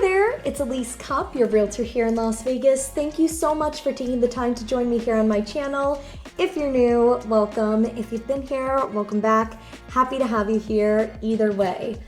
there, it's Elise Kopp, your realtor here in Las Vegas. Thank you so much for taking the time to join me here on my channel. If you're new, welcome. If you've been here, welcome back. Happy to have you here either way.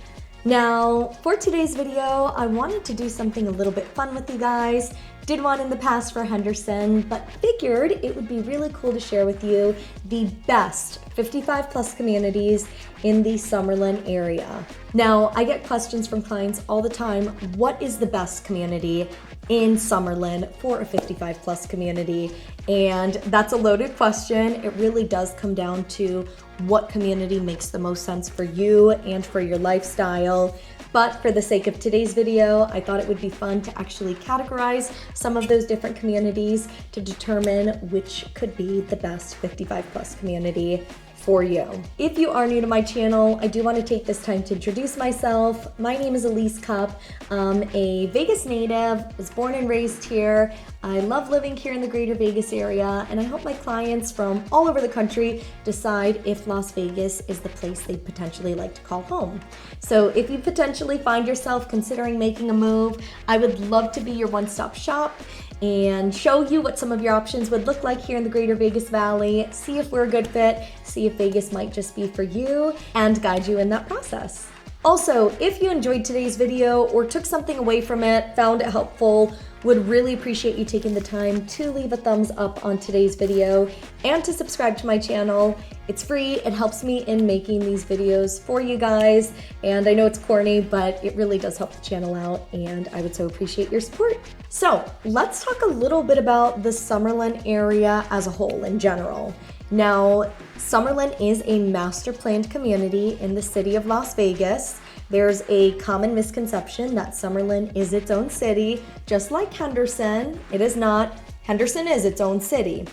Now, for today's video, I wanted to do something a little bit fun with you guys. Did one in the past for Henderson, but figured it would be really cool to share with you the best 55 plus communities in the Summerlin area. Now, I get questions from clients all the time, what is the best community in Summerlin for a 55 plus community? And that's a loaded question. It really does come down to what community makes the most sense for you and for your lifestyle. But for the sake of today's video, I thought it would be fun to actually categorize some of those different communities to determine which could be the best 55 plus community for you. If you are new to my channel, I do want to take this time to introduce myself. My name is Elise Kopp. I'm a Vegas native, was born and raised here. I love living here in the greater Vegas area, and I help my clients from all over the country decide if Las Vegas is the place they potentially like to call home. So if you potentially find yourself considering making a move, I would love to be your one-stop shop and show you what some of your options would look like here in the greater Vegas Valley, see if we're a good fit, see if Vegas might just be for you, and guide you in that process. Also, if you enjoyed today's video or took something away from it, found it helpful, would really appreciate you taking the time to leave a thumbs up on today's video and to subscribe to my channel. It's free, it helps me in making these videos for you guys, and I know it's corny, but it really does help the channel out, and I would so appreciate your support. So let's talk a little bit about the Summerlin area as a whole in general. Now, Summerlin is a master planned community in the city of Las Vegas. There's a common misconception that Summerlin is its own city, just like Henderson. It is not. Henderson is its own city.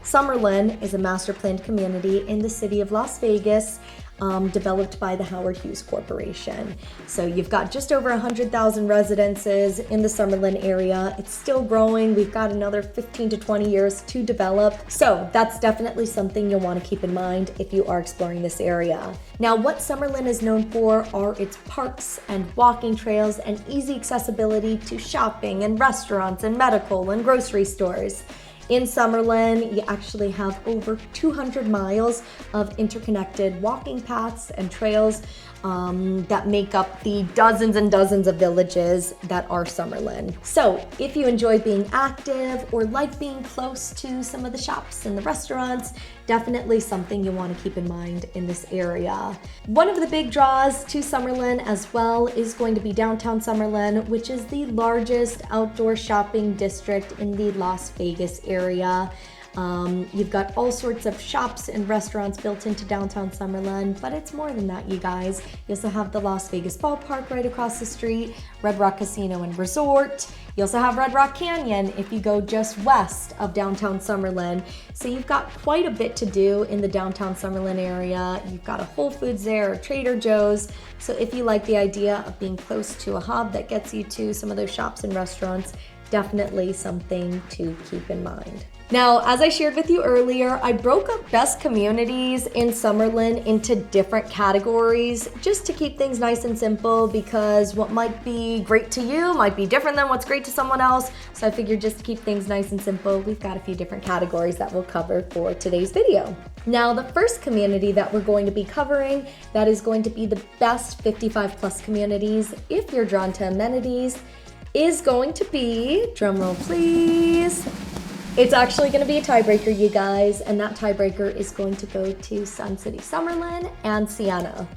Summerlin is a master planned community in the city of Las Vegas, developed by the Howard Hughes Corporation. So you've got just over 100,000 residences in the Summerlin area. It's still growing. We've got another 15 to 20 years to develop. So that's definitely something you'll want to keep in mind if you are exploring this area. Now, what Summerlin is known for are its parks and walking trails and easy accessibility to shopping and restaurants and medical and grocery stores. In Summerlin, you actually have over 200 miles of interconnected walking paths and trails that make up the dozens and dozens of villages that are Summerlin. So if you enjoy being active or like being close to some of the shops and the restaurants, definitely something you want to keep in mind in this area. One of the big draws to Summerlin as well is going to be downtown Summerlin, which is the largest outdoor shopping district in the Las Vegas area. You've got all sorts of shops and restaurants built into downtown Summerlin, but it's more than that, you guys. You also have the Las Vegas Ballpark right across the street, Red Rock Casino and Resort. You also have Red Rock Canyon if you go just west of downtown Summerlin. So you've got quite a bit to do in the downtown Summerlin area. You've got a Whole Foods there, a Trader Joe's. So if you like the idea of being close to a hub that gets you to some of those shops and restaurants, definitely something to keep in mind. Now, as I shared with you earlier, I broke up best communities in Summerlin into different categories just to keep things nice and simple, because what might be great to you might be different than what's great to someone else. So I figured just to keep things nice and simple, we've got a few different categories that we'll cover for today's video. Now, the first community that we're going to be covering that is going to be the best 55 plus communities if you're drawn to amenities is going to be, drumroll please, it's actually going to be a tiebreaker, you guys, and that tiebreaker is going to go to Sun City Summerlin and Siena.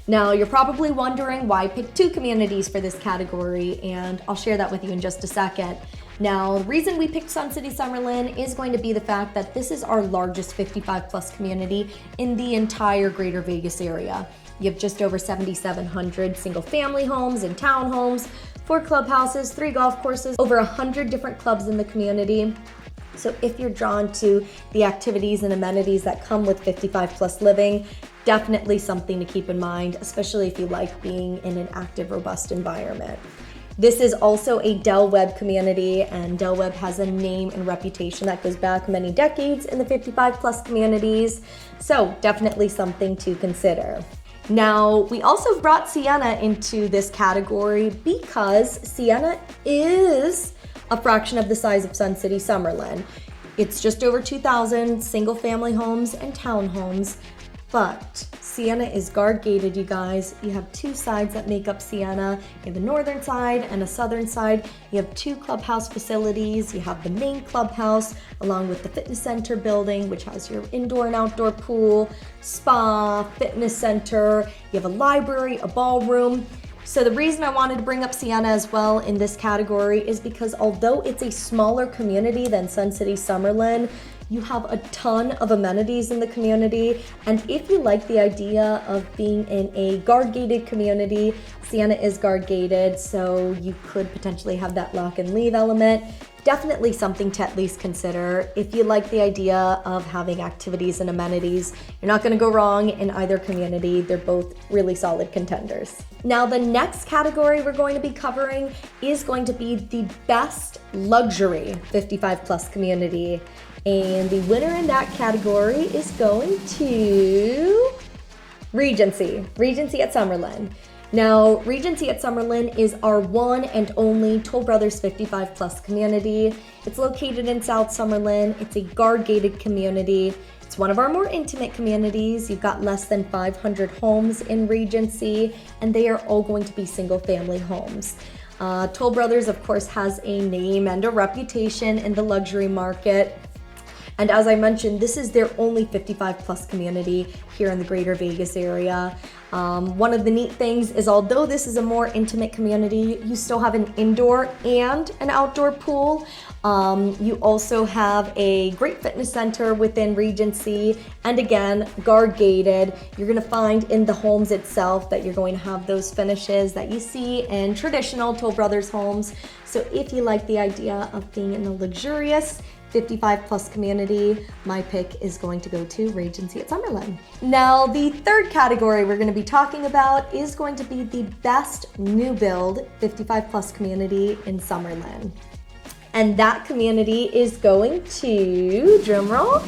Now, you're probably wondering why I picked two communities for this category, and I'll share that with you in just a second. Now, the reason we picked Sun City Summerlin is going to be the fact that this is our largest 55 plus community in the entire greater Vegas area. You have just over 7,700 single family homes and townhomes, 4 clubhouses, 3 golf courses, over 100 different clubs in the community. So if you're drawn to the activities and amenities that come with 55 plus living, definitely something to keep in mind, especially if you like being in an active, robust environment. This is also a Del Webb community, and Del Webb has a name and reputation that goes back many decades in the 55 plus communities. So definitely something to consider. Now, we also brought Siena into this category because Siena is a fraction of the size of Sun City Summerlin. It's just over 2,000 single family homes and townhomes, but Siena is guard gated, you guys. You have two sides that make up Siena. You have a northern side and a southern side. You have two clubhouse facilities. You have the main clubhouse along with the fitness center building, which has your indoor and outdoor pool, spa, fitness center. You have a library, a ballroom. So the reason I wanted to bring up Siena as well in this category is because although it's a smaller community than Sun City Summerlin, you have a ton of amenities in the community. And if you like the idea of being in a guard-gated community, Siena is guard-gated, so you could potentially have that lock and leave element. Definitely something to at least consider. If you like the idea of having activities and amenities, you're not gonna go wrong in either community. They're both really solid contenders. Now, the next category we're going to be covering is going to be the best luxury 55 plus community. And the winner in that category is going to Regency at Summerlin. Now, Regency at Summerlin is our one and only Toll Brothers 55 plus community. It's located in South Summerlin. It's a guard-gated community. It's one of our more intimate communities. You've got less than 500 homes in Regency, and they are all going to be single-family homes. Toll Brothers, of course, has a name and a reputation in the luxury market. And as I mentioned, this is their only 55 plus community here in the greater Vegas area. One of the neat things is although this is a more intimate community, you still have an indoor and an outdoor pool. You also have a great fitness center within Regency, and again, guard gated. You're gonna find in the homes itself that you're going to have those finishes that you see in traditional Toll Brothers homes. So if you like the idea of being in a luxurious 55 plus community, my pick is going to go to Regency at Summerlin. Now, the third category we're going to be talking about is going to be the best new build 55 plus community in Summerlin. And that community is going to, drumroll,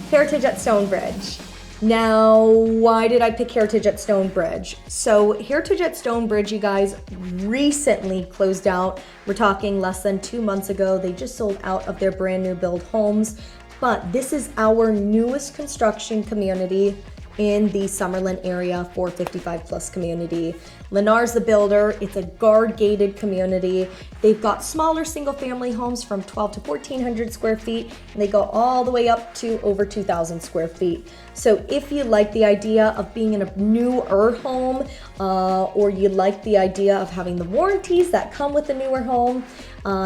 Heritage at Stonebridge. Now, why did I pick Heritage at Stonebridge? So Heritage at Stonebridge, you guys, recently closed out. We're talking less than 2 months ago. They just sold out of their brand new build homes. But this is our newest construction community in the Summerlin area for 55 plus community. Lennar's the builder. It's a guard gated community. They've got smaller single family homes from 12 to 1,400 square feet, and they go all the way up to over 2,000 square feet. So if you like the idea of being in a newer home, or you like the idea of having the warranties that come with a newer home,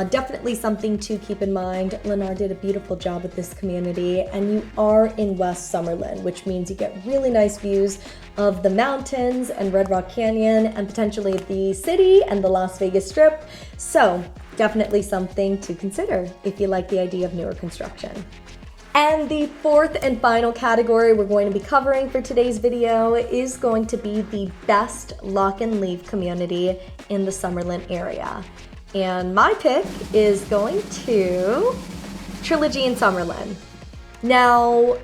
definitely something to keep in mind. Lennar did a beautiful job with this community, and you are in West Summerlin, which means you get really nice views of the mountains and Red Rock Canyon and potentially the city and the Las Vegas Strip. So definitely something to consider if you like the idea of newer construction. And the fourth and final category we're going to be covering for today's video is going to be the best lock and leave community in the Summerlin area. And my pick is going to Trilogy in Summerlin. Now,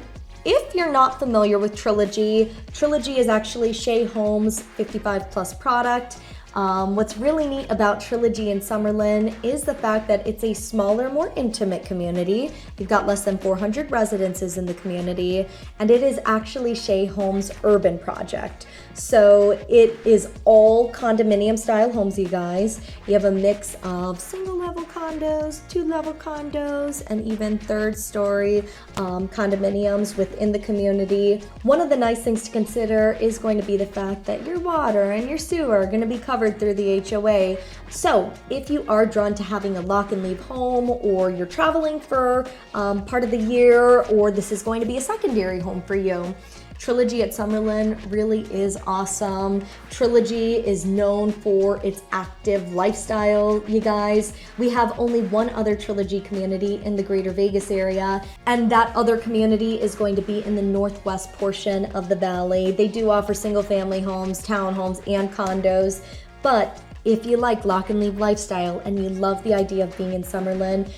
if you're not familiar with Trilogy, Trilogy is actually Shea Homes' 55 plus product. What's really neat about Trilogy in Summerlin is the fact that it's a smaller, more intimate community. You've got less than 400 residences in the community, and it is actually Shea Homes' urban project. So it is all condominium style homes, you guys. You have a mix of single level condos, 2-level condos, and even 3rd-story condominiums within the community. One of the nice things to consider is going to be the fact that your water and your sewer are going to be covered through the HOA. So if you are drawn to having a lock and leave home, or you're traveling for part of the year, or this is going to be a secondary home for you, Trilogy at Summerlin really is awesome. Trilogy is known for its active lifestyle, you guys. We have only one other Trilogy community in the greater Vegas area, and that other community is going to be in the northwest portion of the valley. They do offer single family homes, townhomes, and condos, but if you like lock and leave lifestyle and you love the idea of being in Summerlin,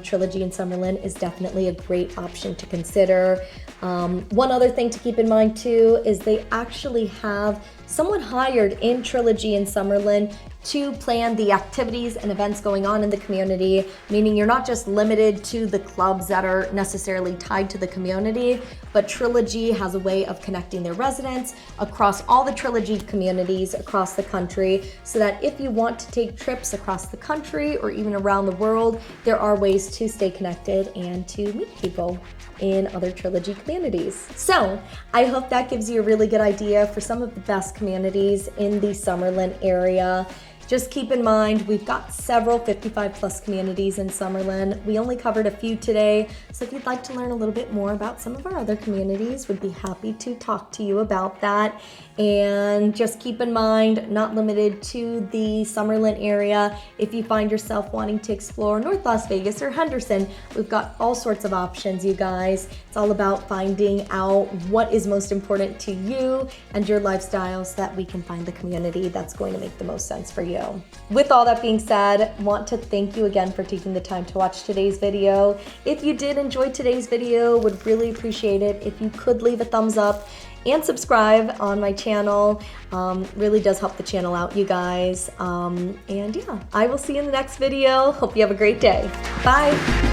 Trilogy in Summerlin is definitely a great option to consider. One other thing to keep in mind too is they actually have someone hired in Trilogy in Summerlin to plan the activities and events going on in the community, meaning you're not just limited to the clubs that are necessarily tied to the community, but Trilogy has a way of connecting their residents across all the Trilogy communities across the country, so that if you want to take trips across the country or even around the world, there are ways to stay connected and to meet people in other Trilogy communities. So I hope that gives you a really good idea for some of the best communities in the Summerlin area. Just keep in mind, we've got several 55+ communities in Summerlin. We only covered a few today, so if you'd like to learn a little bit more about some of our other communities, we'd be happy to talk to you about that. And just keep in mind, not limited to the Summerlin area. If you find yourself wanting to explore North Las Vegas or Henderson, we've got all sorts of options, you guys. It's all about finding out what is most important to you and your lifestyle so that we can find the community that's going to make the most sense for you. With all that being said, I want to thank you again for taking the time to watch today's video. If you did enjoy today's video, would really appreciate it if you could leave a thumbs up and subscribe on my channel. Really does help the channel out, you guys. And yeah, I will see you in the next video. Hope you have a great day. Bye.